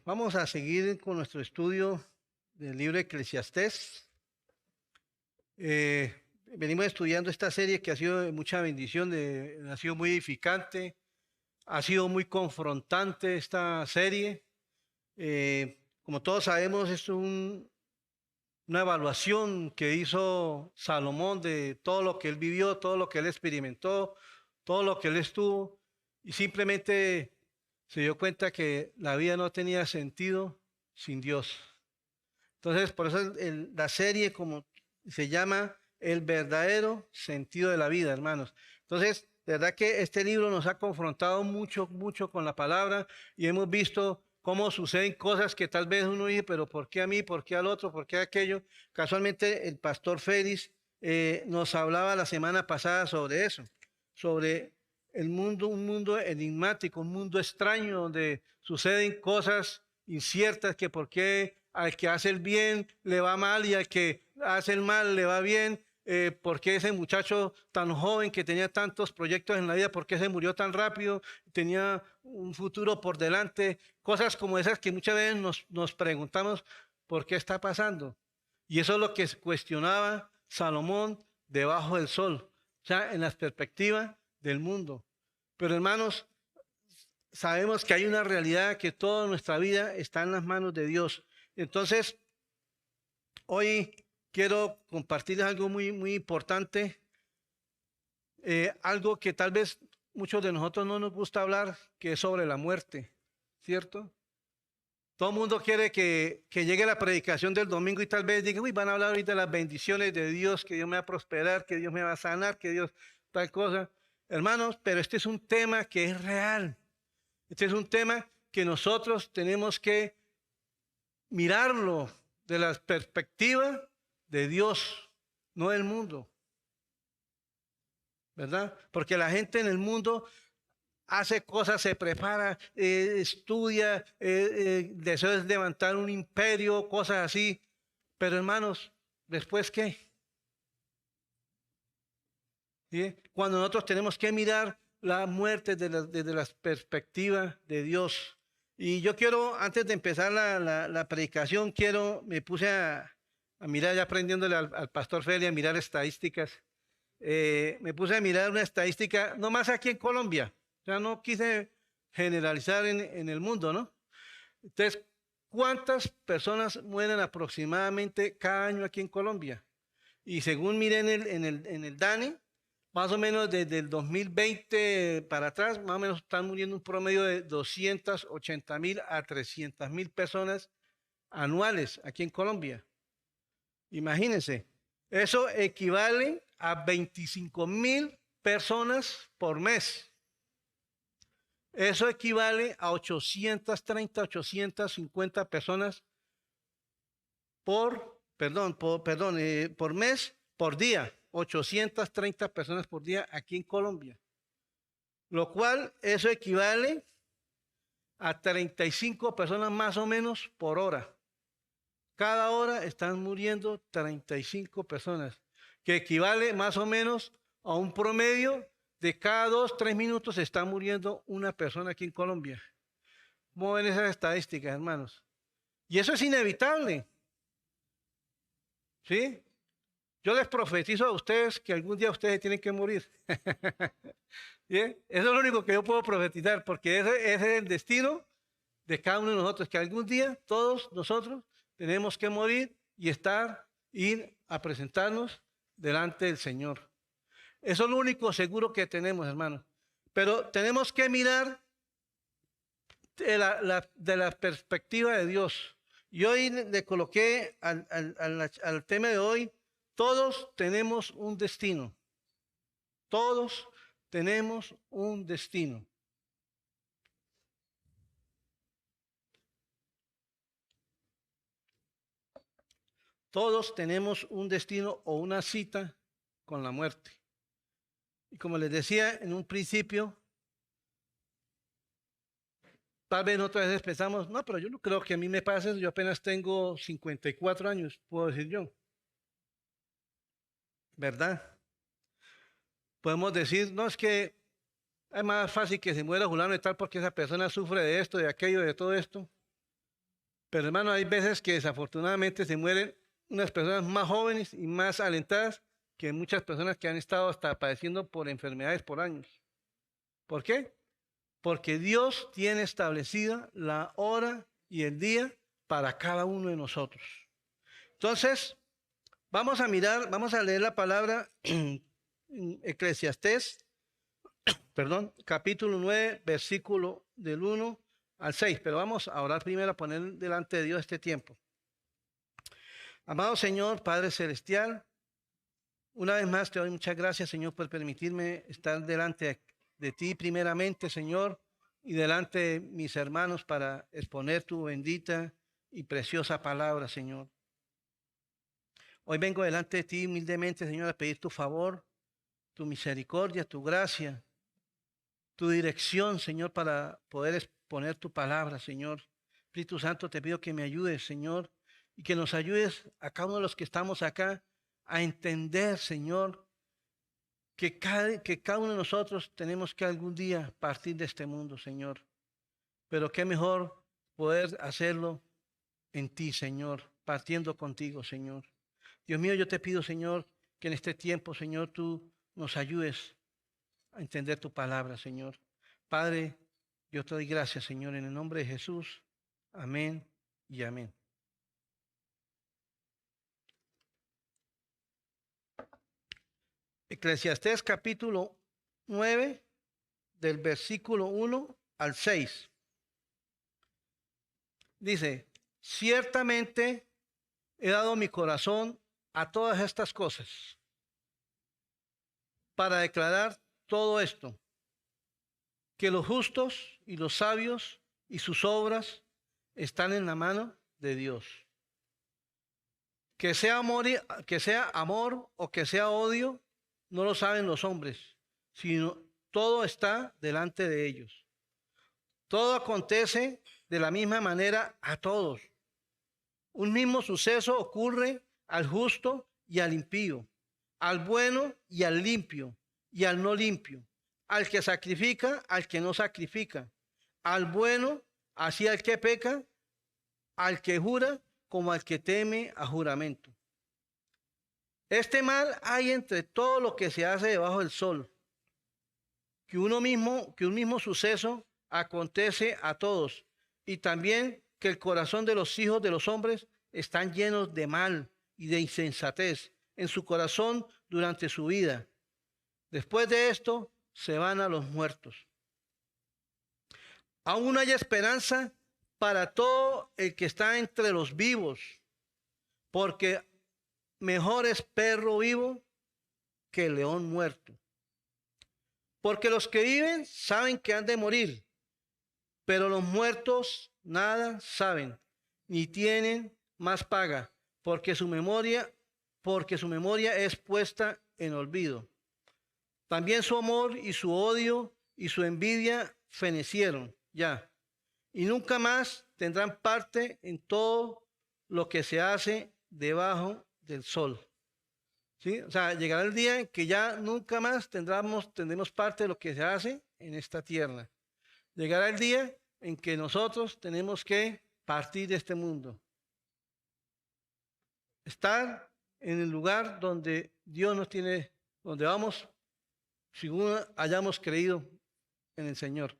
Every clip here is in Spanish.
Vamos a seguir con nuestro estudio del libro de Eclesiastés. Venimos estudiando esta serie que ha sido de mucha bendición, ha sido muy edificante, ha sido muy confrontante esta serie. Como todos sabemos, es una evaluación que hizo Salomón de todo lo que él vivió, todo lo que él experimentó, todo lo que él estuvo, y simplemente se dio cuenta que la vida no tenía sentido sin Dios. Entonces, por eso la serie como se llama El verdadero sentido de la vida, hermanos. Entonces, de verdad que este libro nos ha confrontado mucho, mucho con la palabra y hemos visto cómo suceden cosas que tal vez uno dice, pero ¿por qué a mí? ¿Por qué al otro? ¿Por qué a aquello? Casualmente el pastor Félix nos hablaba la semana pasada sobre eso, sobre el mundo, un mundo enigmático, un mundo extraño donde suceden cosas inciertas, que por qué al que hace el bien le va mal y al que hace el mal le va bien. ¿Por qué ese muchacho tan joven que tenía tantos proyectos en la vida, por qué se murió tan rápido? Tenía un futuro por delante. Cosas como esas que muchas veces nos preguntamos, ¿por qué está pasando? Y eso es lo que cuestionaba Salomón debajo del sol, o sea, en la perspectiva del mundo. Pero hermanos, sabemos que hay una realidad, que toda nuestra vida está en las manos de Dios. Entonces, hoy quiero compartirles algo muy, muy importante, algo que tal vez muchos de nosotros no nos gusta hablar, que es sobre la muerte, ¿cierto? Todo el mundo quiere que llegue la predicación del domingo y tal vez diga, uy, van a hablar ahorita de las bendiciones de Dios, que Dios me va a prosperar, que Dios me va a sanar, que Dios tal cosa. Hermanos, pero este es un tema que es real. Este es un tema que nosotros tenemos que mirarlo de la perspectiva de Dios, no del mundo, ¿verdad? Porque la gente en el mundo hace cosas, se prepara, estudia, desea levantar un imperio, cosas así. Pero hermanos, ¿después qué? ¿Sí? Cuando nosotros tenemos que mirar la muerte desde la perspectiva de Dios. Y yo quiero, antes de empezar la predicación, me puse a mirar, ya aprendiéndole al pastor Feli, a mirar estadísticas. Me puse a mirar una estadística, no más aquí en Colombia. O sea, no quise generalizar en el mundo, ¿no? Entonces, ¿cuántas personas mueren aproximadamente cada año aquí en Colombia? Y según miré en el DANE, más o menos desde el 2020 para atrás, más o menos están muriendo un promedio de 280,000 a 300,000 personas anuales aquí en Colombia. Imagínense, eso equivale a 25,000 personas por mes. Eso equivale a 830, 850 personas por mes, por día. 830 personas por día aquí en Colombia. Lo cual, eso equivale a 35 personas más o menos por hora. Cada hora están muriendo 35 personas, que equivale más o menos a un promedio de cada 2, 3 minutos está muriendo una persona aquí en Colombia. ¿Cómo ven esas estadísticas, hermanos? Y eso es inevitable. ¿Sí? Yo les profetizo a ustedes que algún día ustedes tienen que morir. ¿Bien? Eso es lo único que yo puedo profetizar, porque ese es el destino de cada uno de nosotros, que algún día todos nosotros tenemos que morir y ir a presentarnos delante del Señor. Eso es lo único seguro que tenemos, hermanos. Pero tenemos que mirar de la perspectiva de Dios. Y hoy le coloqué al tema de hoy, todos tenemos un destino. Todos tenemos un destino. Todos tenemos un destino o una cita con la muerte. Y como les decía en un principio, tal vez otras veces pensamos, no, pero yo no creo que a mí me pase eso, yo apenas tengo 54 años, puedo decir yo. ¿Verdad? Podemos decir, no, es que es más fácil que se muera fulano y tal porque esa persona sufre de esto, de aquello, de todo esto. Pero hermano, hay veces que desafortunadamente se mueren unas personas más jóvenes y más alentadas que muchas personas que han estado hasta padeciendo por enfermedades por años. ¿Por qué? Porque Dios tiene establecida la hora y el día para cada uno de nosotros. Entonces, vamos a leer la palabra en Eclesiastés, capítulo 9, versículo del 1 al 6. Pero vamos a orar primero, a poner delante de Dios este tiempo. Amado Señor, Padre Celestial, una vez más te doy muchas gracias, Señor, por permitirme estar delante de ti primeramente, Señor, y delante de mis hermanos para exponer tu bendita y preciosa palabra, Señor. Hoy vengo delante de ti humildemente, Señor, a pedir tu favor, tu misericordia, tu gracia, tu dirección, Señor, para poder exponer tu palabra, Señor. Espíritu Santo, te pido que me ayudes, Señor, y que nos ayudes a cada uno de los que estamos acá a entender, Señor, que cada uno de nosotros tenemos que algún día partir de este mundo, Señor. Pero qué mejor poder hacerlo en ti, Señor, partiendo contigo, Señor. Dios mío, yo te pido, Señor, que en este tiempo, Señor, tú nos ayudes a entender tu palabra, Señor. Padre, yo te doy gracias, Señor, en el nombre de Jesús. Amén y amén. Eclesiastés capítulo 9, del versículo 1 al 6. Dice, ciertamente he dado mi corazón a todas estas cosas para declarar todo esto, que los justos y los sabios y sus obras están en la mano de Dios. Que sea amor o que sea odio, no lo saben los hombres, sino todo está delante de ellos. Todo acontece de la misma manera a todos. Un mismo suceso ocurre al justo y al impío, al bueno y al limpio y al no limpio, al que sacrifica, al que no sacrifica, al bueno, así al que peca, al que jura, como al que teme a juramento. Este mal hay entre todo lo que se hace debajo del sol, que un mismo suceso acontece a todos, y también que el corazón de los hijos de los hombres están llenos de mal y de insensatez en su corazón durante su vida. Después de esto se van a los muertos. Aún hay esperanza para todo el que está entre los vivos, porque mejor es perro vivo que león muerto. Porque los que viven saben que han de morir, pero los muertos nada saben, ni tienen más paga, porque su memoria es puesta en olvido. También su amor y su odio y su envidia fenecieron ya, y nunca más tendrán parte en todo lo que se hace debajo del sol. ¿Sí? O sea, llegará el día en que ya nunca más tendremos parte de lo que se hace en esta tierra. Llegará el día en que nosotros tenemos que partir de este mundo. Estar en el lugar donde Dios nos tiene, donde vamos, según hayamos creído en el Señor.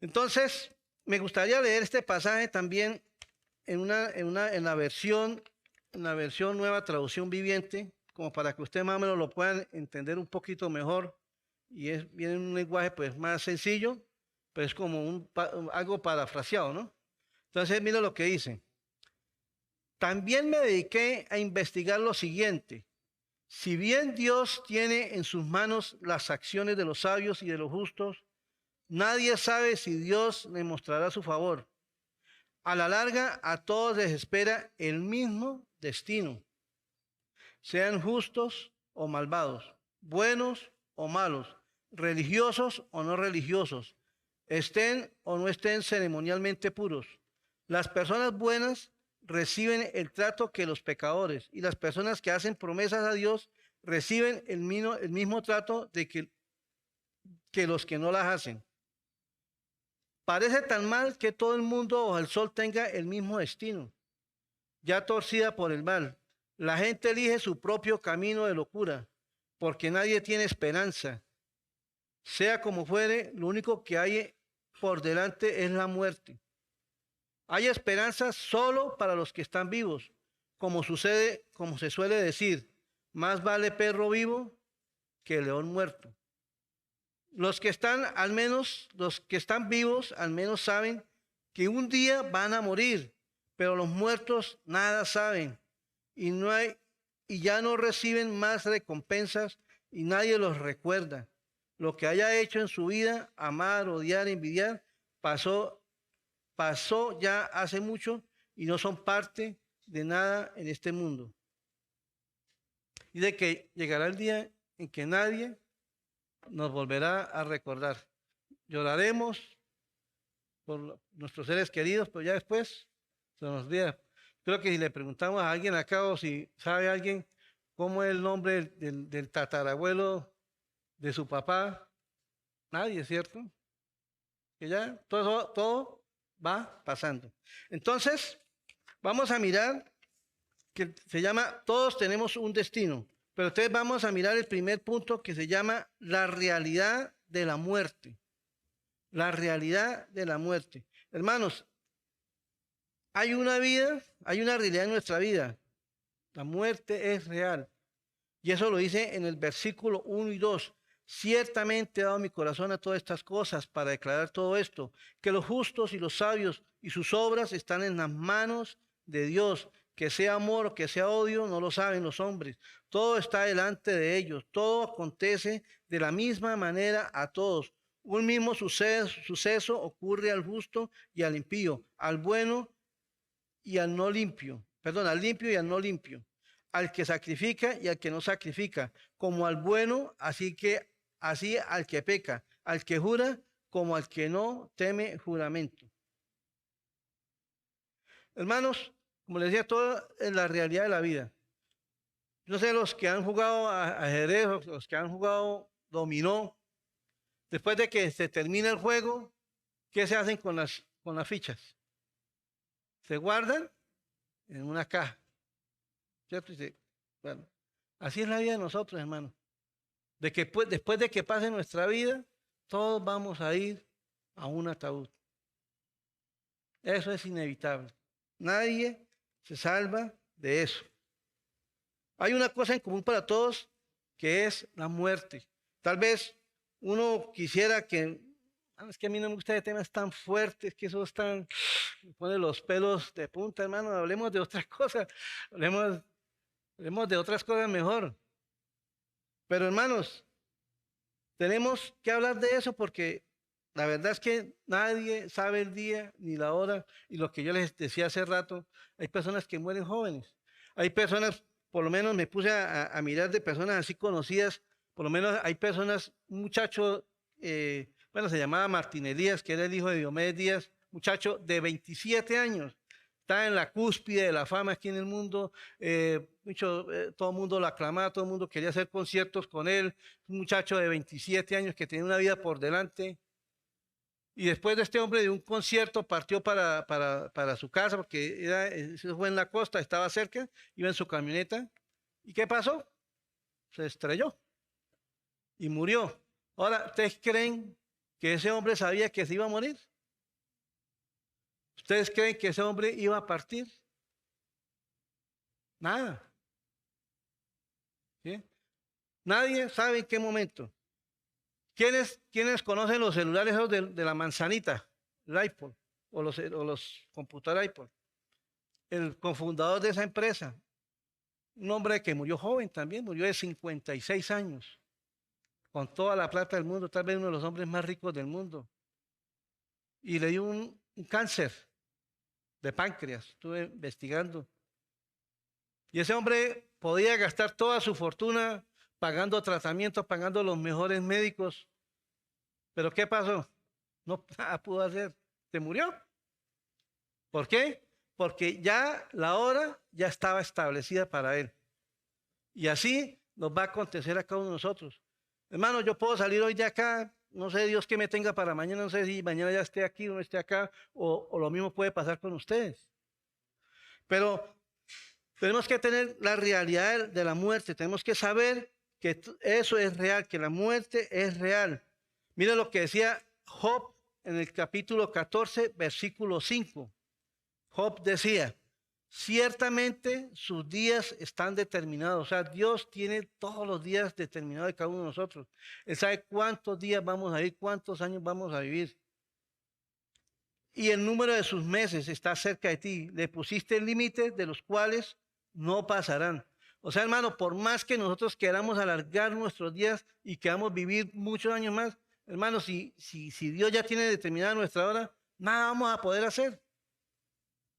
Entonces, me gustaría leer este pasaje también en la versión nueva traducción viviente, como para que ustedes más o menos lo puedan entender un poquito mejor. Y viene en un lenguaje pues más sencillo, pero es como algo parafraseado, ¿no? Entonces, mira lo que dice. También me dediqué a investigar lo siguiente. Si bien Dios tiene en sus manos las acciones de los sabios y de los justos, nadie sabe si Dios le mostrará su favor. A la larga, a todos les espera el mismo destino. Sean justos o malvados, buenos o malos, religiosos o no religiosos, estén o no estén ceremonialmente puros. Las personas buenas reciben el trato que los pecadores, y las personas que hacen promesas a Dios reciben el mismo trato que los que no las hacen. Parece tan mal que todo el mundo bajo el sol tenga el mismo destino, ya torcida por el mal. La gente elige su propio camino de locura, porque nadie tiene esperanza. Sea como fuere, lo único que hay por delante es la muerte. Hay esperanza solo para los que están vivos, como se suele decir, más vale perro vivo que león muerto. Los que están vivos, al menos saben que un día van a morir, pero los muertos nada saben y ya no reciben más recompensas y nadie los recuerda. Lo que haya hecho en su vida, amar, odiar, envidiar, pasó ya hace mucho y no son parte de nada en este mundo. Y de que llegará el día en que nadie nos volverá a recordar. Lloraremos por nuestros seres queridos, pero ya después se nos olvida. Creo que si le preguntamos a alguien acá o si sabe alguien cómo es el nombre del tatarabuelo de su papá, nadie, ¿cierto? Que ya todo va pasando. Entonces, vamos a mirar que se llama Todos tenemos un destino. Pero entonces vamos a mirar el primer punto que se llama la realidad de la muerte. La realidad de la muerte. Hermanos, hay una realidad en nuestra vida. La muerte es real. Y eso lo dice en el versículo 1 y 2. Ciertamente he dado mi corazón a todas estas cosas para declarar todo esto, que los justos y los sabios y sus obras están en las manos de Dios. Que sea amor o que sea odio, no lo saben los hombres. Todo está delante de ellos. Todo acontece de la misma manera a todos. Un mismo suceso ocurre al justo y al impío, al bueno y al no limpio. Perdón, al limpio y al no limpio. Al que sacrifica y al que no sacrifica. Como al bueno, así al que peca. Al que jura, como al que no teme juramento. Hermanos, como les decía, todo es la realidad de la vida. No sé, los que han jugado ajedrez, los que han jugado dominó, después de que se termina el juego, ¿qué se hacen con las fichas? Se guardan en una caja. ¿Cierto? Bueno, así es la vida de nosotros, hermanos. Después de que pase nuestra vida, todos vamos a ir a un ataúd. Eso es inevitable. Nadie se salva de eso. Hay una cosa en común para todos, que es la muerte. Tal vez uno quisiera que, es que a mí no me gusta de temas tan fuertes, que eso me pone los pelos de punta, hermano. Hablemos de otras cosas, hablemos de otras cosas mejor. Pero hermanos, tenemos que hablar de eso porque la verdad es que nadie sabe el día ni la hora. Y lo que yo les decía hace rato, hay personas que mueren jóvenes. Hay personas, por lo menos me puse a mirar de personas así conocidas, por lo menos hay personas, un muchacho, se llamaba Martín Elías, que era el hijo de Diomedes Díaz, muchacho de 27 años. Está en la cúspide de la fama aquí en el mundo, todo el mundo lo aclamaba, todo el mundo quería hacer conciertos con él, un muchacho de 27 años que tenía una vida por delante. Y después de este hombre de un concierto partió para su casa, porque eso fue en la costa, estaba cerca, iba en su camioneta. ¿Y qué pasó? Se estrelló y murió. Ahora, ¿ustedes creen que ese hombre sabía que se iba a morir? ¿Ustedes creen que ese hombre iba a partir? Nada. ¿Sí? Nadie sabe en qué momento. ¿Quiénes conocen los celulares de la manzanita, el iPod, o los computadores iPod? El cofundador de esa empresa, un hombre que murió joven también, murió de 56 años, con toda la plata del mundo, tal vez uno de los hombres más ricos del mundo. Y le dio un cáncer de páncreas, estuve investigando. Y ese hombre podía gastar toda su fortuna pagando tratamientos, pagando los mejores médicos. Pero ¿qué pasó? No nada pudo hacer. Se murió. ¿Por qué? Porque ya la hora ya estaba establecida para él. Y así nos va a acontecer a cada uno de nosotros. Hermano, yo puedo salir hoy de acá no sé Dios qué me tenga para mañana, no sé si mañana ya esté aquí o no esté acá, o lo mismo puede pasar con ustedes. Pero tenemos que tener la realidad de la muerte, tenemos que saber que eso es real, que la muerte es real. Mira lo que decía Job en el capítulo 14, versículo 5. Job decía, ciertamente sus días están determinados. O sea, Dios tiene todos los días determinados de cada uno de nosotros. Él sabe cuántos días vamos a vivir, cuántos años vamos a vivir. Y el número de sus meses está cerca de ti. Le pusiste límites de los cuales no pasarán. O sea, hermano, por más que nosotros queramos alargar nuestros días y queramos vivir muchos años más, hermano, si Dios ya tiene determinada nuestra hora, nada vamos a poder hacer.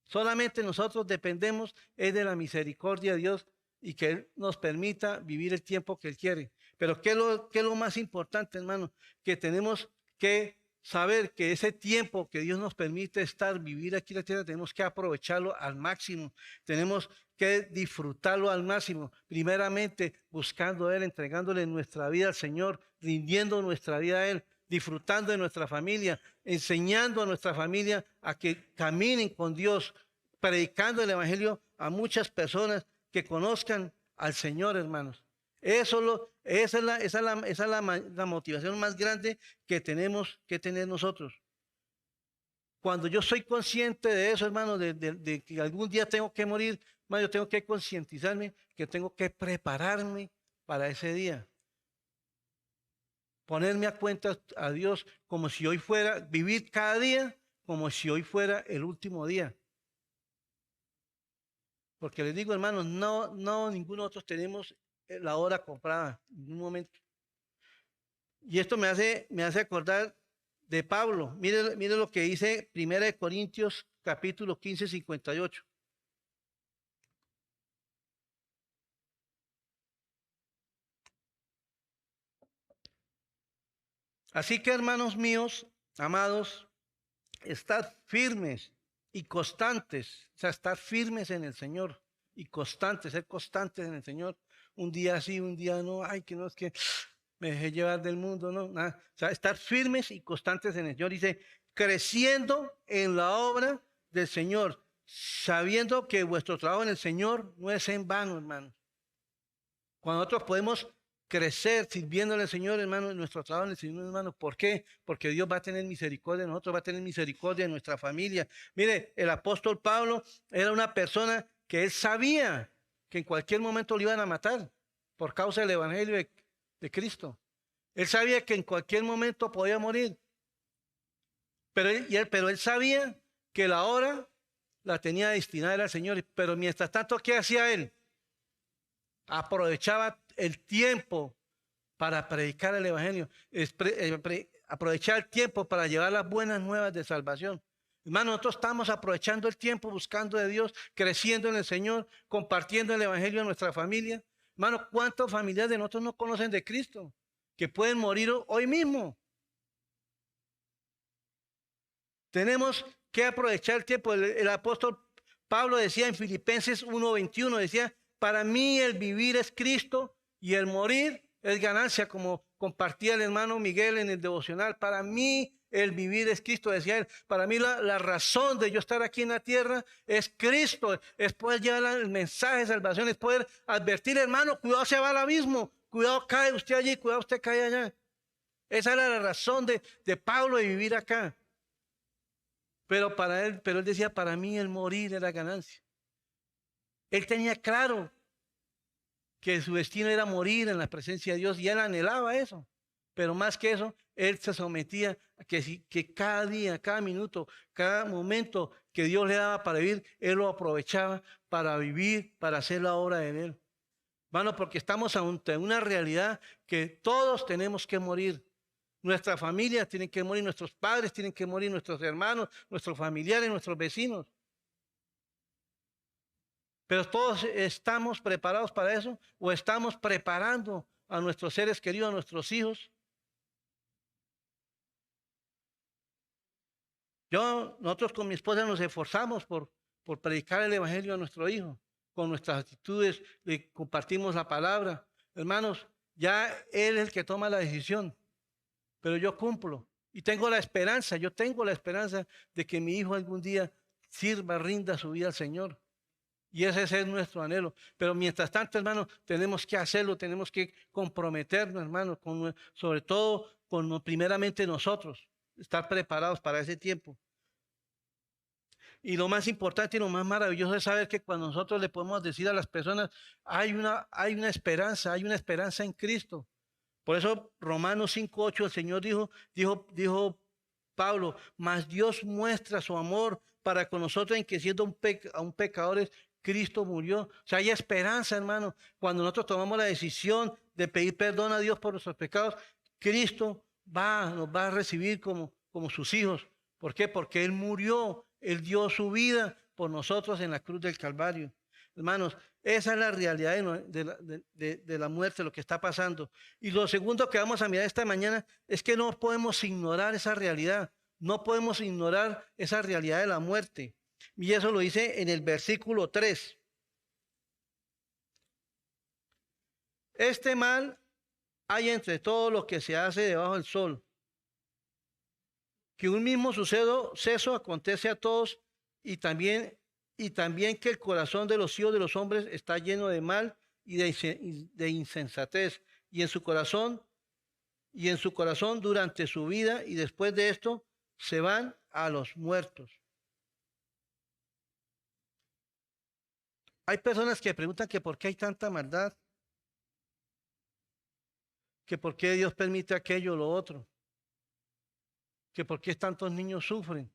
Solamente nosotros dependemos es de la misericordia de Dios y que Él nos permita vivir el tiempo que Él quiere. Pero ¿qué es lo más importante, hermano? Que tenemos que saber que ese tiempo que Dios nos permite vivir aquí en la tierra, tenemos que aprovecharlo al máximo. Tenemos que disfrutarlo al máximo. Primeramente, buscando a Él, entregándole nuestra vida al Señor, rindiendo nuestra vida a Él, disfrutando de nuestra familia, enseñando a nuestra familia a que caminen con Dios, predicando el Evangelio a muchas personas que conozcan al Señor, hermanos. Esa es la motivación más grande que tenemos que tener nosotros. Cuando yo soy consciente de eso, hermano, de que algún día tengo que morir, hermano, yo tengo que concientizarme que tengo que prepararme para ese día. Ponerme a cuenta a Dios como si hoy fuera, vivir cada día como si hoy fuera el último día. Porque les digo, hermanos, ninguno de nosotros tenemos la hora comprada en ningún momento. Y esto me hace acordar de Pablo. Mire lo que dice 1 Corintios capítulo 15, 58. Así que, hermanos míos, amados, estad firmes y constantes, o sea, estar firmes en el Señor y constantes, ser constantes en el Señor. Un día sí, un día no, ay, que no es que me dejé llevar del mundo, no, nada. O sea, estar firmes y constantes en el Señor. Dice, creciendo en la obra del Señor, sabiendo que vuestro trabajo en el Señor no es en vano, hermano. Cuando nosotros podemos crecer sirviéndole al Señor, hermano, en nuestro trabajo en el Señor, hermano. ¿Por qué? Porque Dios va a tener misericordia de nosotros, va a tener misericordia de nuestra familia. Mire, el apóstol Pablo era una persona que él sabía que en cualquier momento lo iban a matar por causa del Evangelio de Cristo. Él sabía que en cualquier momento podía morir. Pero él sabía que la hora la tenía destinada al Señor. Pero mientras tanto, ¿qué hacía él? Aprovechaba el tiempo para predicar el Evangelio, aprovechar el tiempo para llevar las buenas nuevas de salvación. Hermano, nosotros estamos aprovechando el tiempo, buscando de Dios, creciendo en el Señor, compartiendo el Evangelio a nuestra familia. Hermano, ¿cuántos familiares de nosotros no conocen de Cristo? Que pueden morir hoy mismo. Tenemos que aprovechar el tiempo. El apóstol Pablo decía en Filipenses 1:21, decía, para mí el vivir es Cristo y el morir es ganancia, como compartía el hermano Miguel en el devocional. Para mí el vivir es Cristo, decía él. Para mí la razón de yo estar aquí en la tierra es Cristo, es poder llevar el mensaje de salvación, es poder advertir, hermano, cuidado, se va al abismo, cuidado, cae usted allí, cuidado, usted cae allá. Esa era la razón de Pablo de vivir acá. Pero él decía, para mí el morir era ganancia. Él tenía claro que su destino era morir en la presencia de Dios y él anhelaba eso. Pero más que eso, él se sometía a que cada día, cada minuto, cada momento que Dios le daba para vivir, él lo aprovechaba para vivir, para hacer la obra de él. Bueno, porque estamos ante una realidad que todos tenemos que morir. Nuestra familia tiene que morir, nuestros padres tienen que morir, nuestros hermanos, nuestros familiares, nuestros vecinos. Pero todos estamos preparados para eso o estamos preparando a nuestros seres queridos, a nuestros hijos. Nosotros con mi esposa nos esforzamos por predicar el Evangelio a nuestro hijo. Con nuestras actitudes le compartimos la palabra. Hermanos, ya él es el que toma la decisión. pero yo cumplo. Y tengo la esperanza, yo tengo la esperanza de que mi hijo algún día sirva, rinda su vida al Señor. Y ese es nuestro anhelo. Pero mientras tanto, hermano, tenemos que hacerlo, tenemos que comprometernos, hermano, sobre todo primeramente nosotros, estar preparados para ese tiempo. Y lo más importante y lo más maravilloso es saber que cuando nosotros le podemos decir a las personas, hay una esperanza en Cristo. Por eso Romanos 5:8 el Señor dijo Pablo, mas Dios muestra su amor para con nosotros en que siendo aún pecadores, Cristo murió. O sea, hay esperanza, hermano. Cuando nosotros tomamos la decisión de pedir perdón a Dios por nuestros pecados, Cristo nos va a recibir como sus hijos. ¿Por qué? Porque Él murió, Él dio su vida por nosotros en la cruz del Calvario. Hermanos, esa es la realidad de la muerte, lo que está pasando. Y lo segundo que vamos a mirar esta mañana es que no podemos ignorar esa realidad. No podemos ignorar esa realidad de la muerte. Y eso lo dice en el versículo 3. Este mal hay entre todo lo que se hace debajo del sol, que un mismo suceso acontece a todos y también que el corazón de los hijos de los hombres está lleno de mal y de insensatez, y en su corazón durante su vida, y después de esto se van a los muertos. Hay personas que preguntan que por qué hay tanta maldad, que por qué Dios permite aquello o lo otro, que por qué tantos niños sufren.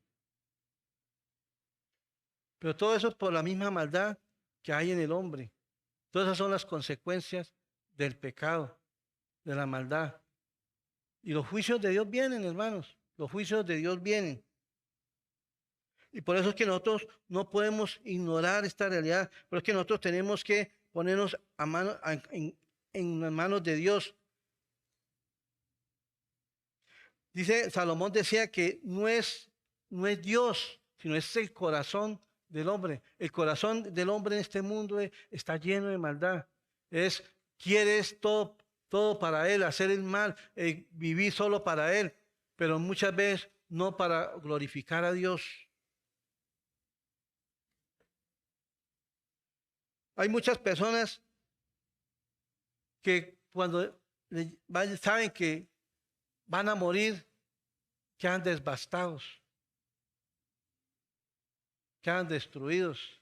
Pero todo eso es por la misma maldad que hay en el hombre. Todas esas son las consecuencias del pecado, de la maldad. Y los juicios de Dios vienen, hermanos. Los juicios de Dios vienen. Y por eso es que nosotros no podemos ignorar esta realidad. Pero es que nosotros tenemos que ponernos en las manos de Dios. Salomón decía que no es Dios, sino es el corazón del hombre. El corazón del hombre en este mundo está lleno de maldad. Quieres todo para él, hacer el mal, vivir solo para él, pero muchas veces no para glorificar a Dios. Hay muchas personas que cuando saben que van a morir, quedan devastados, quedan destruidos.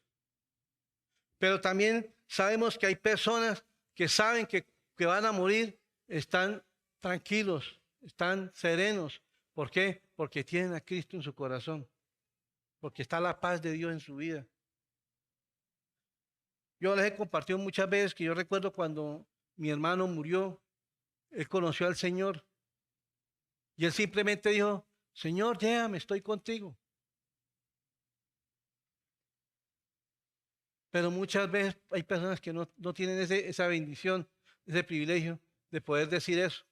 Pero también sabemos que hay personas que saben que van a morir, están tranquilos, están serenos. ¿Por qué? Porque tienen a Cristo en su corazón, porque está la paz de Dios en su vida. Yo les he compartido muchas veces que yo recuerdo cuando mi hermano murió, él conoció al Señor y él simplemente dijo, Señor, llévame, estoy contigo. Pero muchas veces hay personas que no tienen esa bendición, ese privilegio de poder decir eso.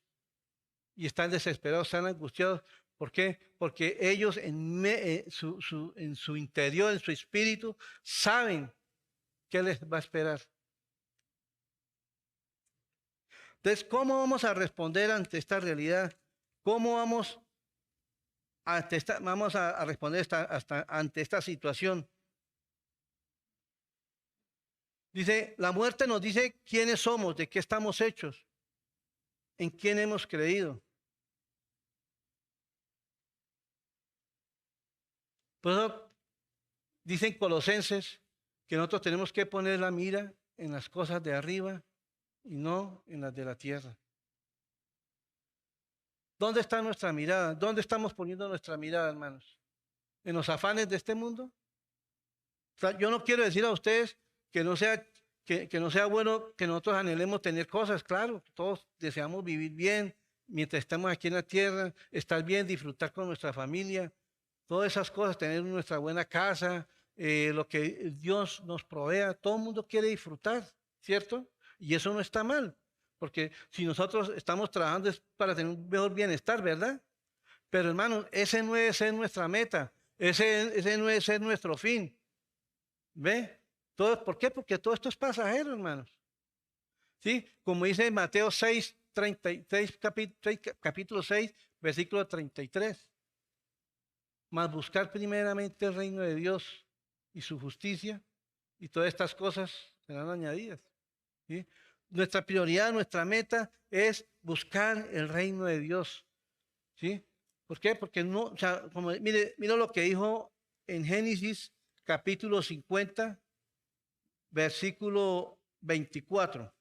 Y están desesperados, están angustiados. ¿Por qué? Porque ellos en su interior, en su espíritu, saben qué les va a esperar. Entonces, ¿cómo vamos a responder ante esta realidad? ¿Cómo vamos a responder ante esta situación? Dice, la muerte nos dice quiénes somos, de qué estamos hechos, en quién hemos creído. Por eso dicen Colosenses que nosotros tenemos que poner la mira en las cosas de arriba y no en las de la tierra. ¿Dónde está nuestra mirada? ¿Dónde estamos poniendo nuestra mirada, hermanos? ¿En los afanes de este mundo? O sea, yo no quiero decir a ustedes que no sea bueno que nosotros anhelemos tener cosas, claro, todos deseamos vivir bien mientras estamos aquí en la tierra, estar bien, disfrutar con nuestra familia, todas esas cosas, tener nuestra buena casa, lo que Dios nos provea, todo el mundo quiere disfrutar, ¿cierto? Y eso no está mal, porque si nosotros estamos trabajando es para tener un mejor bienestar, ¿verdad? Pero hermanos, ese no debe ser nuestra meta, ese no debe ser nuestro fin, ¿ve? ¿Por qué? Porque todo esto es pasajero, hermanos. ¿Sí? Como dice Mateo 6, 36, capítulo 6, versículo 33. Mas buscar primeramente el reino de Dios y su justicia, y todas estas cosas serán añadidas. ¿Sí? Nuestra prioridad, nuestra meta es buscar el reino de Dios. ¿Sí? ¿Por qué? Porque no, o sea, como, mire lo que dijo en Génesis capítulo 50, versículo 24.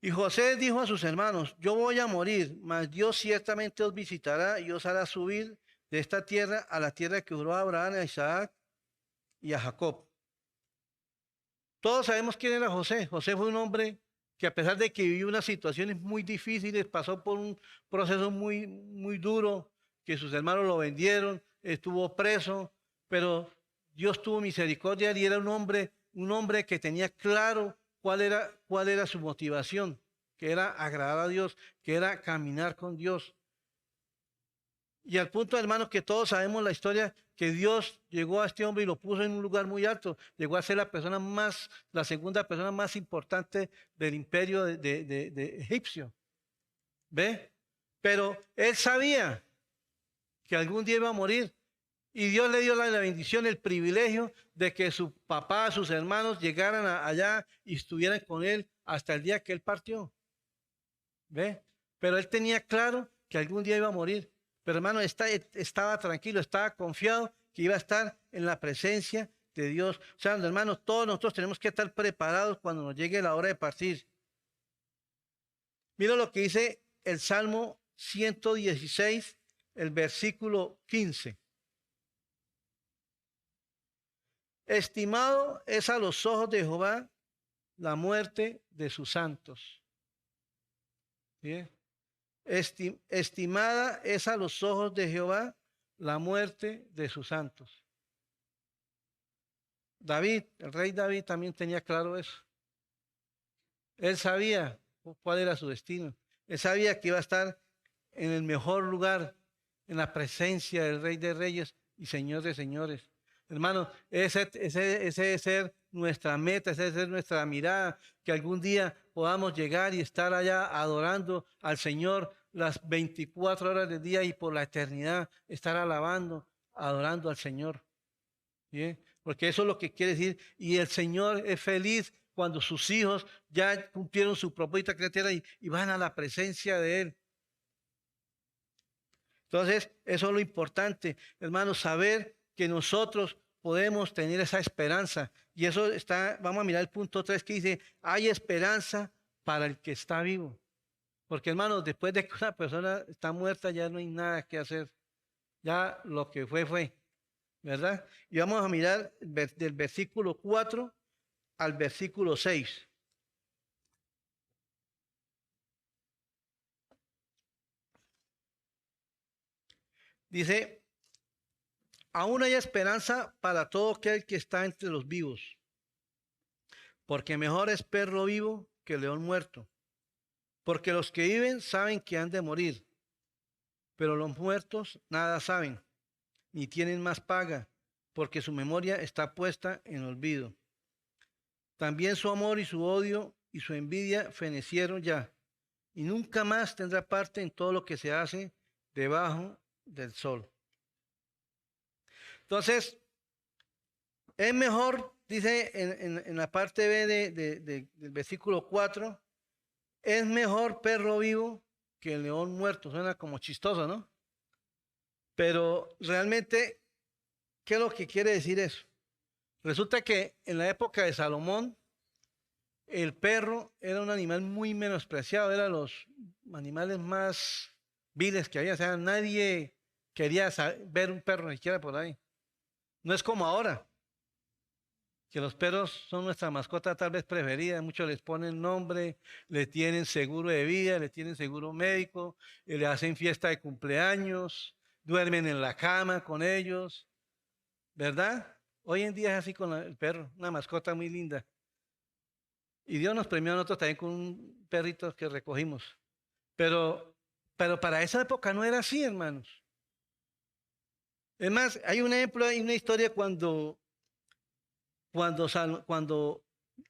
Y José dijo a sus hermanos, yo voy a morir, mas Dios ciertamente os visitará y os hará subir de esta tierra a la tierra que juró a Abraham, a Isaac y a Jacob. Todos sabemos quién era José. José fue un hombre que a pesar de que vivió unas situaciones muy difíciles, pasó por un proceso muy duro, que sus hermanos lo vendieron, estuvo preso, pero Dios tuvo misericordia y era un hombre que tenía claro cuál era su motivación, que era agradar a Dios, que era caminar con Dios. Y al punto, hermanos, que todos sabemos la historia, que Dios llegó a este hombre y lo puso en un lugar muy alto. Llegó a ser la segunda persona más importante del imperio de egipcio. ¿Ve? Pero él sabía que algún día iba a morir. Y Dios le dio la bendición, el privilegio de que su papá, sus hermanos llegaran allá y estuvieran con él hasta el día que él partió. ¿Ve? Pero él tenía claro que algún día iba a morir. Pero hermano, estaba tranquilo, estaba confiado que iba a estar en la presencia de Dios. O sea, hermanos, todos nosotros tenemos que estar preparados cuando nos llegue la hora de partir. Mira lo que dice el Salmo 116, el versículo 15. Estimado es a los ojos de Jehová la muerte de sus santos. ¿Bien? Estimada es a los ojos de Jehová la muerte de sus santos. David, el rey David también tenía claro eso. Él sabía cuál era su destino. Él sabía que iba a estar en el mejor lugar, en la presencia del Rey de Reyes y Señor de Señores. Hermano, ese debe ser nuestra meta, esa debe ser nuestra mirada, que algún día podamos llegar y estar allá adorando al Señor las 24 horas del día y por la eternidad estar alabando, adorando al Señor. ¿Bien? Porque eso es lo que quiere decir. Y el Señor es feliz cuando sus hijos ya cumplieron su propósito creativo y van a la presencia de Él. Entonces, eso es lo importante, hermanos, saber que nosotros podemos tener esa esperanza. Y eso está, vamos a mirar el punto 3 que dice, hay esperanza para el que está vivo. Porque, hermanos, después de que una persona está muerta, ya no hay nada que hacer. Ya lo que fue, ¿verdad? Y vamos a mirar del versículo 4 al versículo 6. Dice, aún hay esperanza para todo aquel que está entre los vivos, porque mejor es perro vivo que león muerto. Porque los que viven saben que han de morir, pero los muertos nada saben, ni tienen más paga, porque su memoria está puesta en olvido. También su amor y su odio y su envidia fenecieron ya, y nunca más tendrá parte en todo lo que se hace debajo del sol. Entonces, es mejor, dice en la parte B del versículo 4, es mejor perro vivo que el león muerto. Suena como chistoso, ¿no? Pero realmente, ¿qué es lo que quiere decir eso? Resulta que en la época de Salomón, el perro era un animal muy menospreciado, era los animales más viles que había. O sea, nadie quería ver un perro ni siquiera por ahí. No es como ahora, que los perros son nuestra mascota tal vez preferida. Muchos les ponen nombre, le tienen seguro de vida, le tienen seguro médico, le hacen fiesta de cumpleaños, duermen en la cama con ellos, ¿verdad? Hoy en día es así con el perro, una mascota muy linda. Y Dios nos premió a nosotros también con un perrito que recogimos. Pero para esa época no era así, hermanos. Es más, hay un ejemplo, hay una historia cuando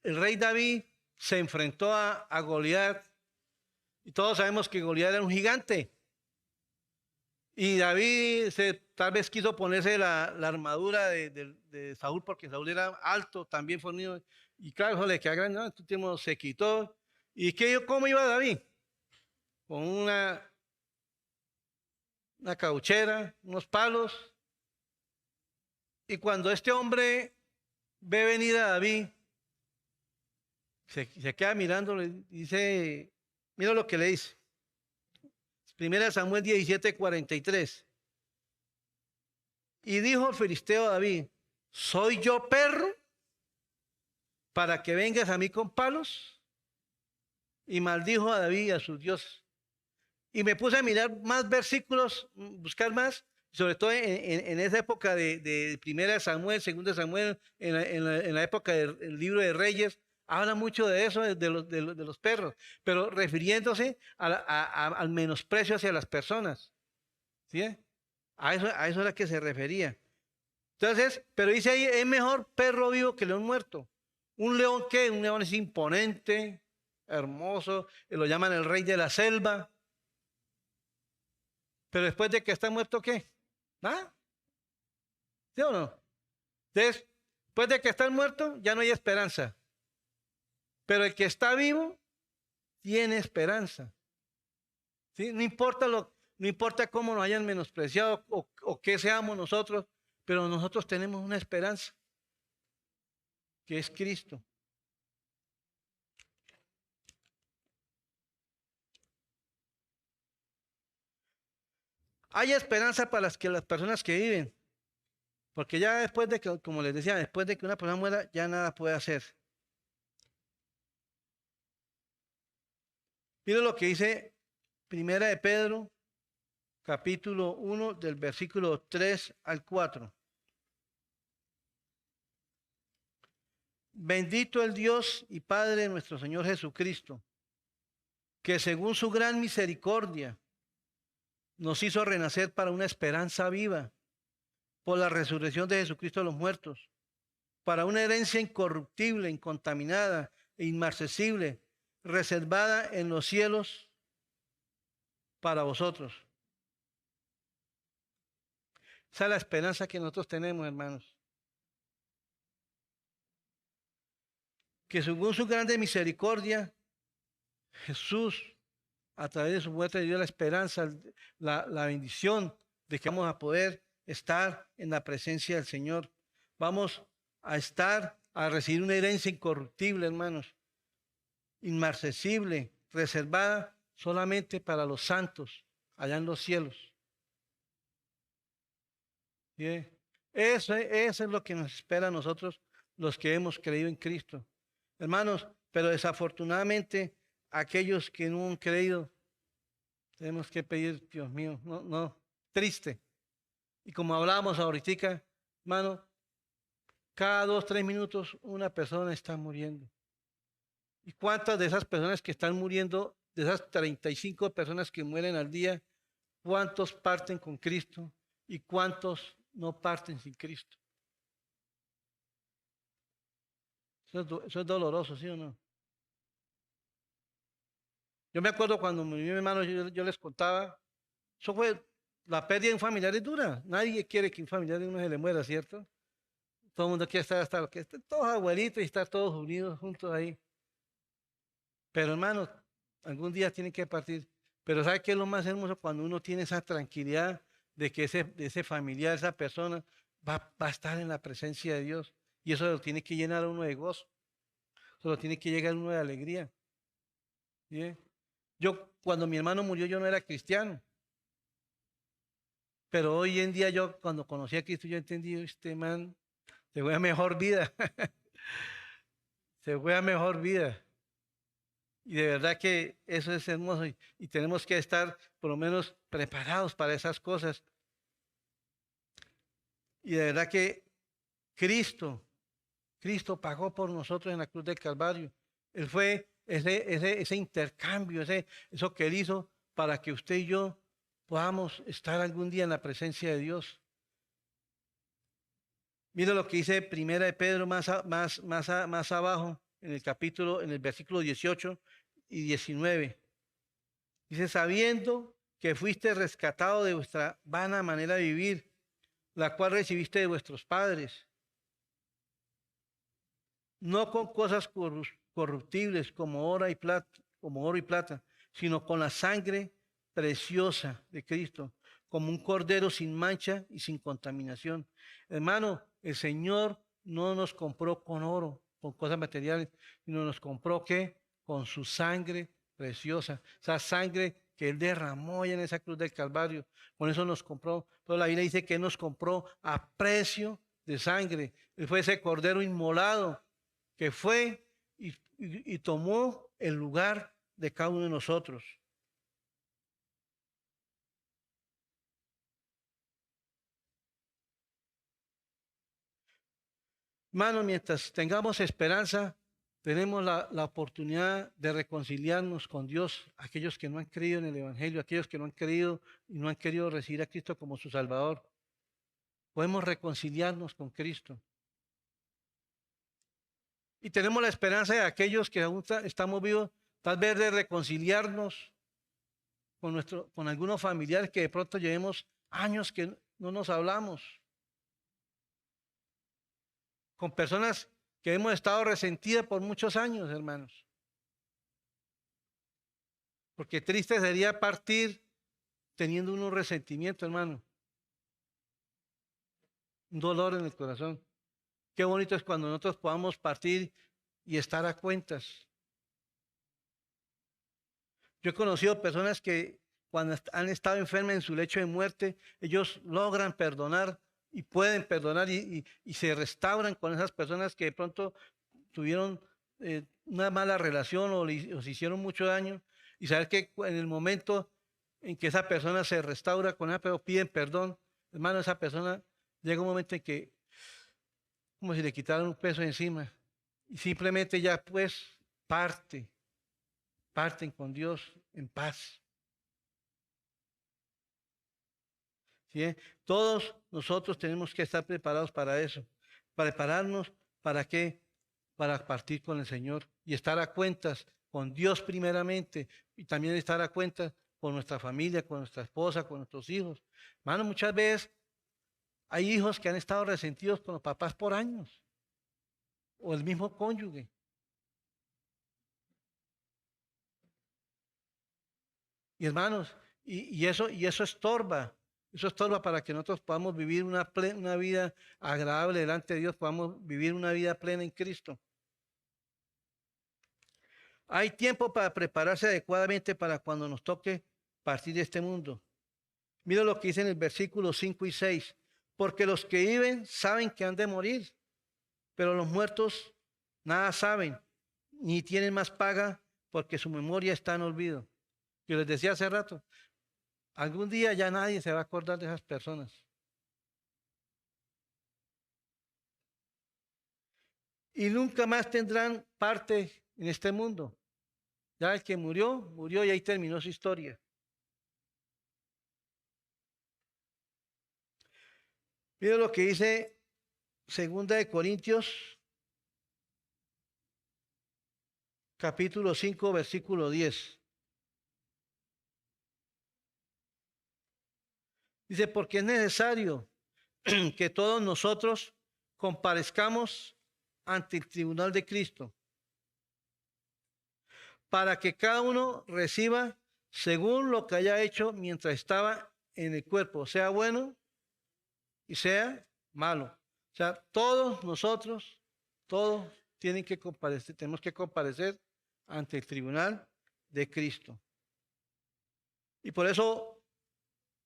el rey David se enfrentó a Goliat, y todos sabemos que Goliat era un gigante. Y David tal vez quiso ponerse la armadura de Saúl, porque Saúl era alto, también fornido. Y claro, eso le queda grande, ¿no? Este tiempo se quitó. ¿Y cómo iba David? Con una cauchera, unos palos. Y cuando este hombre ve venir a David, se queda mirándolo y dice, mira lo que le dice. Primera Samuel 17:43. Y dijo el filisteo a David, ¿soy yo perro para que vengas a mí con palos? Y maldijo a David y a sus dioses. Y me puse a mirar más versículos, buscar más, sobre todo en esa época de Primera Samuel, Segunda Samuel, en la época del libro de Reyes, habla mucho de eso, de los perros, pero refiriéndose al menosprecio hacia las personas. ¿Sí? A eso era que se refería. Entonces, pero dice ahí, es mejor perro vivo que león muerto. ¿Un león qué? Un león es imponente, hermoso, lo llaman el rey de la selva. Pero después de que está muerto, ¿qué? ¿Nada? ¿Sí o no? Entonces, después de que está muerto, ya no hay esperanza. Pero el que está vivo, tiene esperanza. ¿Sí? No importa cómo nos hayan menospreciado o qué seamos nosotros, pero nosotros tenemos una esperanza, que es Cristo. Hay esperanza para las personas que viven, porque ya después de que, como les decía, después de que una persona muera, ya nada puede hacer. Miren lo que dice Primera de Pedro, capítulo 1, del versículo 3 al 4. Bendito el Dios y Padre de nuestro Señor Jesucristo, que según su gran misericordia nos hizo renacer para una esperanza viva por la resurrección de Jesucristo de los muertos, para una herencia incorruptible, incontaminada e inmarcesible, reservada en los cielos para vosotros. Esa es la esperanza que nosotros tenemos, hermanos. Que según su grande misericordia, Jesús, a través de su muerte, dio la esperanza, la bendición de que vamos a poder estar en la presencia del Señor. Vamos a recibir una herencia incorruptible, hermanos, inmarcesible, reservada solamente para los santos, allá en los cielos. ¿Sí? Eso es lo que nos espera a nosotros, los que hemos creído en Cristo. Hermanos, pero desafortunadamente, aquellos que no han creído, tenemos que pedir, Dios mío, no, triste. Y como hablábamos ahorita, hermano, cada 2, 3 minutos una persona está muriendo. ¿Y cuántas de esas personas que están muriendo, de esas 35 personas que mueren al día, cuántos parten con Cristo y cuántos no parten sin Cristo? Eso es doloroso, ¿sí o no? Yo me acuerdo cuando murió mi hermano, yo les contaba, eso fue, la pérdida de un familiar es dura. Nadie quiere que un familiar de uno se le muera, ¿cierto? Todo el mundo quiere estar hasta que estén todos abuelitos y estar todos unidos juntos ahí. Pero hermanos, algún día tienen que partir. Pero ¿sabe qué es lo más hermoso? Cuando uno tiene esa tranquilidad de que ese familiar, esa persona, va a estar en la presencia de Dios. Y eso lo tiene que llenar a uno de gozo. Eso lo tiene que llegar a uno de alegría. ¿Sí? Yo, cuando mi hermano murió, yo no era cristiano. Pero hoy en día yo, cuando conocí a Cristo, yo entendí, este man se fue a mejor vida. Se fue a mejor vida. Y de verdad que eso es hermoso y tenemos que estar por lo menos preparados para esas cosas. Y de verdad que Cristo pagó por nosotros en la cruz del Calvario. Él fue ese intercambio, eso que Él hizo para que usted y yo podamos estar algún día en la presencia de Dios. Mira lo que dice Primera de Pedro más abajo, en el versículo 18 y 19. Dice, sabiendo que fuiste rescatado de vuestra vana manera de vivir, la cual recibiste de vuestros padres, no con cosas corruptibles como oro y plata, sino con la sangre preciosa de Cristo, como un cordero sin mancha y sin contaminación. Hermano, el Señor no nos compró con oro, con cosas materiales, sino nos compró ¿qué? Con su sangre preciosa, esa sangre que Él derramó en esa cruz del Calvario. Con eso nos compró. Toda la Biblia dice que Él nos compró a precio de sangre. Él fue ese cordero inmolado que fue y tomó el lugar de cada uno de nosotros. Hermano, mientras tengamos esperanza, tenemos la oportunidad de reconciliarnos con Dios, aquellos que no han creído en el Evangelio, aquellos que no han creído y no han querido recibir a Cristo como su Salvador. Podemos reconciliarnos con Cristo. Y tenemos la esperanza de aquellos que aún estamos vivos, tal vez de reconciliarnos con algunos familiares que de pronto llevemos años que no nos hablamos. Con personas que hemos estado resentidas por muchos años, hermanos. Porque triste sería partir teniendo un resentimiento, hermano. Un dolor en el corazón. Qué bonito es cuando nosotros podamos partir y estar a cuentas. Yo he conocido personas que cuando han estado enfermas en su lecho de muerte, ellos logran perdonar y pueden perdonar y se restauran con esas personas que de pronto tuvieron una mala relación o se hicieron mucho daño. Y saber que en el momento en que esa persona se restaura con ella, pero piden perdón, hermano, esa persona llega un momento en que como si le quitaran un peso encima y simplemente ya pues parten con Dios en paz. ¿Sí? Todos nosotros tenemos que estar preparados para eso, prepararnos para qué, para partir con el Señor y estar a cuentas con Dios primeramente y también estar a cuentas con nuestra familia, con nuestra esposa, con nuestros hijos. Hermano, muchas veces hay hijos que han estado resentidos con los papás por años o el mismo cónyuge. Y hermanos, y eso estorba. Eso estorba para que nosotros podamos vivir una vida agradable delante de Dios, podamos vivir una vida plena en Cristo. Hay tiempo para prepararse adecuadamente para cuando nos toque partir de este mundo. Mira lo que dice en el versículo 5 y 6. Porque los que viven saben que han de morir, pero los muertos nada saben, ni tienen más paga porque su memoria está en olvido. Yo les decía hace rato, algún día ya nadie se va a acordar de esas personas. Y nunca más tendrán parte en este mundo. Ya el que murió, murió y ahí terminó su historia. Mira lo que dice 2 Corintios, capítulo 5, versículo 10. Dice, porque es necesario que todos nosotros comparezcamos ante el tribunal de Cristo, para que cada uno reciba según lo que haya hecho mientras estaba en el cuerpo, sea bueno y sea malo. O sea, todos nosotros, todos tienen que comparecer, tenemos que comparecer ante el tribunal de Cristo. Y por eso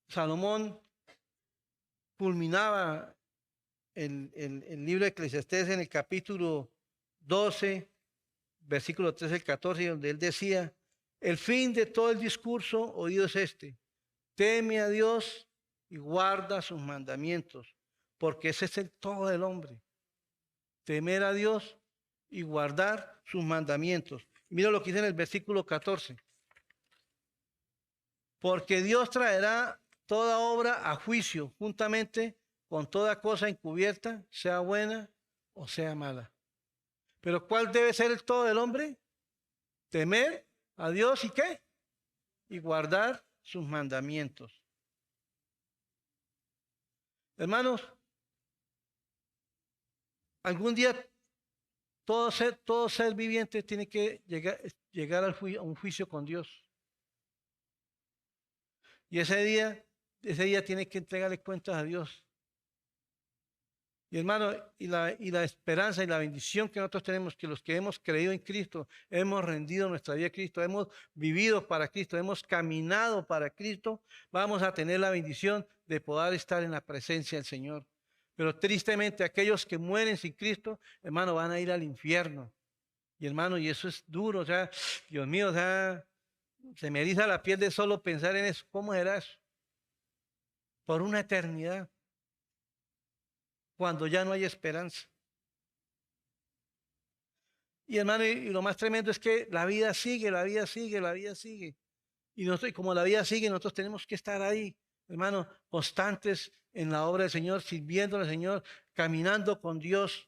Salomón culminaba el libro de Eclesiastés en el capítulo 12, versículo 13 al 14, donde él decía, el fin de todo el discurso oído es este, teme a Dios y guarda sus mandamientos, porque ese es el todo del hombre, temer a Dios y guardar sus mandamientos. Y mira lo que dice en el versículo 14, porque Dios traerá toda obra a juicio juntamente con toda cosa encubierta, sea buena o sea mala. Pero ¿cuál debe ser el todo del hombre? Temer a Dios y ¿qué? Y guardar sus mandamientos. Hermanos, algún día todo ser viviente tiene que llegar a un juicio con Dios. Y ese día tiene que entregarle cuentas a Dios. Y hermano, y la esperanza y la bendición que nosotros tenemos, que los que hemos creído en Cristo, hemos rendido nuestra vida a Cristo, hemos vivido para Cristo, hemos caminado para Cristo, vamos a tener la bendición de poder estar en la presencia del Señor. Pero tristemente aquellos que mueren sin Cristo, hermano, van a ir al infierno. Y hermano, y eso es duro, o sea, Dios mío, o sea, se me eriza la piel de solo pensar en eso. ¿Cómo será eso? Por una eternidad, cuando ya no hay esperanza. Y hermano, y lo más tremendo es que la vida sigue, la vida sigue, la vida sigue. Y nosotros, como la vida sigue, nosotros tenemos que estar ahí, hermano, constantes en la obra del Señor, sirviendo al Señor, caminando con Dios.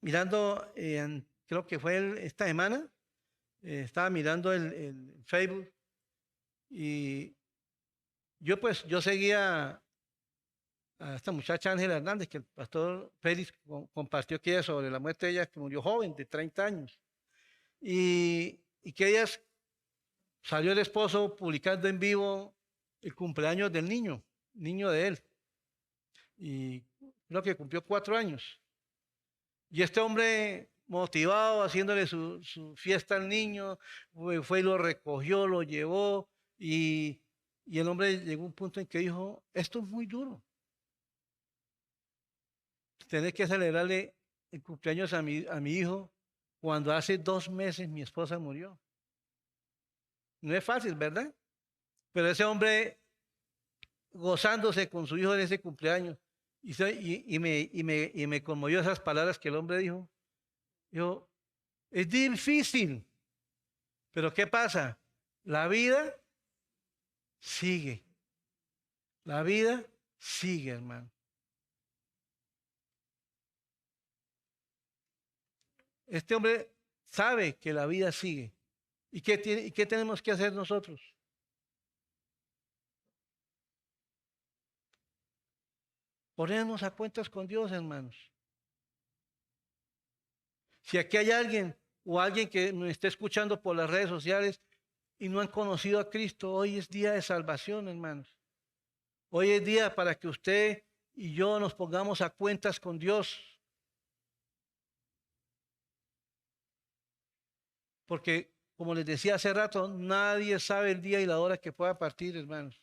Mirando, creo que fue esta semana, estaba mirando el Facebook y yo seguía a esta muchacha Ángela Hernández, que el pastor Félix compartió que ella sobre la muerte de ella, que murió joven, de 30 años, y que ella salió el esposo publicando en vivo el cumpleaños del niño de él, y creo que cumplió 4 años. Y este hombre motivado, haciéndole su fiesta al niño, fue y lo recogió, lo llevó, y el hombre llegó a un punto en que dijo, esto es muy duro. Tener que celebrarle el cumpleaños a mi hijo cuando hace 2 meses mi esposa murió. No es fácil, ¿verdad? Pero ese hombre gozándose con su hijo en ese cumpleaños, y me conmovió esas palabras que el hombre dijo. Dijo, es difícil, pero ¿qué pasa? La vida sigue. La vida sigue, hermano. Este hombre sabe que la vida sigue. ¿Y qué tenemos que hacer nosotros? Ponernos a cuentas con Dios, hermanos. Si aquí hay alguien que nos esté escuchando por las redes sociales y no han conocido a Cristo, hoy es día de salvación, hermanos. Hoy es día para que usted y yo nos pongamos a cuentas con Dios. Porque, como les decía hace rato, nadie sabe el día y la hora que pueda partir, hermanos.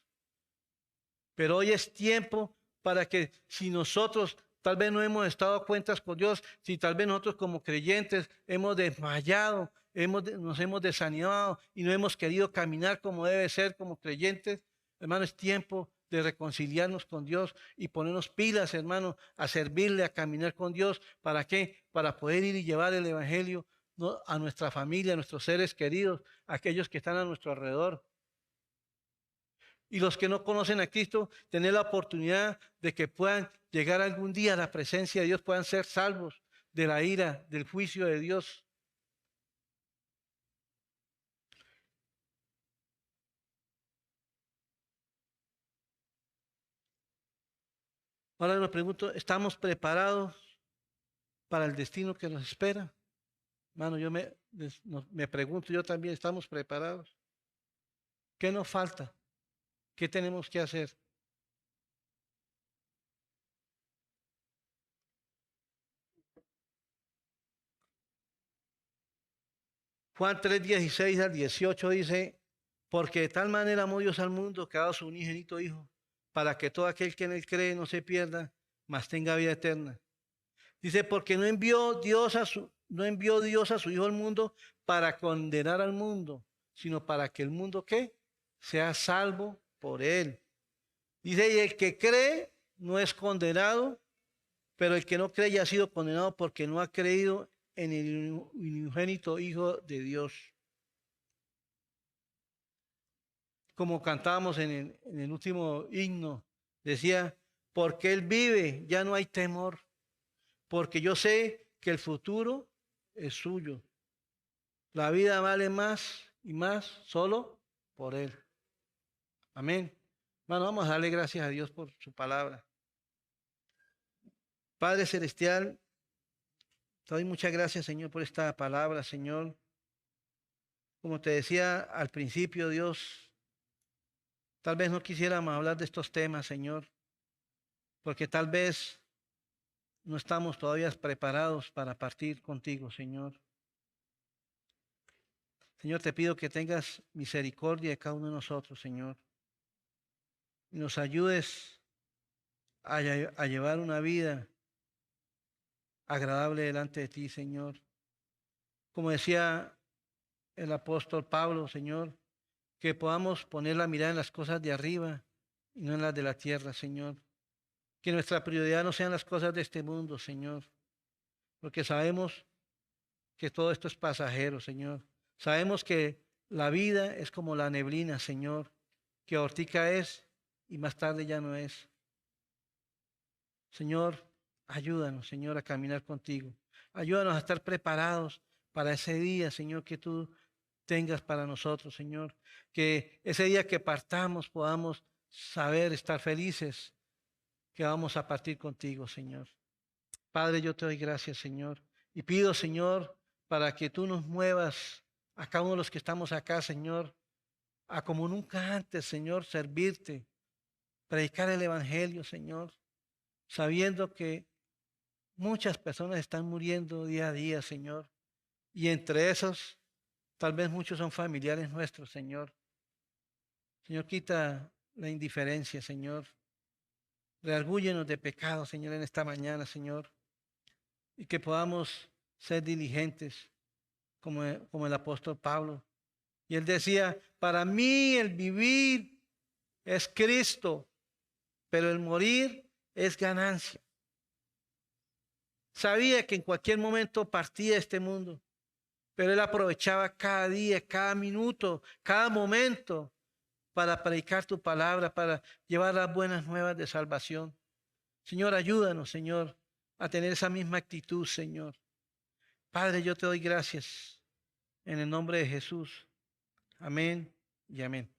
Pero hoy es tiempo para que si nosotros tal vez no hemos estado a cuentas con Dios, si tal vez nosotros como creyentes hemos desmayado, nos hemos desanimado y no hemos querido caminar como debe ser como creyentes, hermano, es tiempo de reconciliarnos con Dios y ponernos pilas, hermano, a servirle, a caminar con Dios. ¿Para qué? Para poder ir y llevar el Evangelio, ¿no?, a nuestra familia, a nuestros seres queridos, a aquellos que están a nuestro alrededor. Y los que no conocen a Cristo, tener la oportunidad de que puedan llegar algún día a la presencia de Dios, puedan ser salvos de la ira, del juicio de Dios. Ahora me pregunto, ¿estamos preparados para el destino que nos espera? Hermano, me pregunto, yo también, ¿estamos preparados? ¿Qué nos falta? ¿Qué tenemos que hacer? Juan 3:16 al 18 dice, porque de tal manera amó Dios al mundo que ha dado su unigénito Hijo, para que todo aquel que en él cree no se pierda, mas tenga vida eterna. Dice, porque no envió Dios a su Hijo al mundo para condenar al mundo, sino para que el mundo, ¿qué?, sea salvo por él. Dice, y el que cree no es condenado, pero el que no cree ya ha sido condenado porque no ha creído en el unigénito Hijo de Dios. Como cantábamos en el último himno, decía, porque Él vive, ya no hay temor. porque yo sé que el futuro es suyo. La vida vale más y más solo por Él. Amén. Bueno, vamos a darle gracias a Dios por su palabra. Padre Celestial, te doy muchas gracias, Señor, por esta palabra, Señor. Como te decía al principio, Dios, tal vez no quisiéramos hablar de estos temas, Señor, porque tal vez no estamos todavía preparados para partir contigo, Señor. Señor, te pido que tengas misericordia de cada uno de nosotros, Señor, y nos ayudes a llevar una vida agradable delante de ti, Señor. Como decía el apóstol Pablo, Señor, que podamos poner la mirada en las cosas de arriba y no en las de la tierra, Señor. Que nuestra prioridad no sean las cosas de este mundo, Señor, porque sabemos que todo esto es pasajero, Señor. Sabemos que la vida es como la neblina, Señor, que ahorita es y más tarde ya no es. Señor, ayúdanos, Señor, a caminar contigo. Ayúdanos a estar preparados para ese día, Señor, que tú tengas para nosotros, Señor. Que ese día que partamos podamos saber estar felices, que vamos a partir contigo, Señor. Padre, yo te doy gracias, Señor. Y pido, Señor, para que tú nos muevas a cada uno de los que estamos acá, Señor, a como nunca antes, Señor, servirte, predicar el Evangelio, Señor, sabiendo que muchas personas están muriendo día a día, Señor. Y entre esos, tal vez muchos son familiares nuestros, Señor. Señor, quita la indiferencia, Señor. Reargúyenos de pecado, Señor, en esta mañana, Señor. Y que podamos ser diligentes, como el apóstol Pablo. Y él decía, para mí el vivir es Cristo, pero el morir es ganancia. Sabía que en cualquier momento partía de este mundo, pero él aprovechaba cada día, cada minuto, cada momento para predicar tu palabra, para llevar las buenas nuevas de salvación. Señor, ayúdanos, Señor, a tener esa misma actitud, Señor. Padre, yo te doy gracias en el nombre de Jesús. Amén y amén.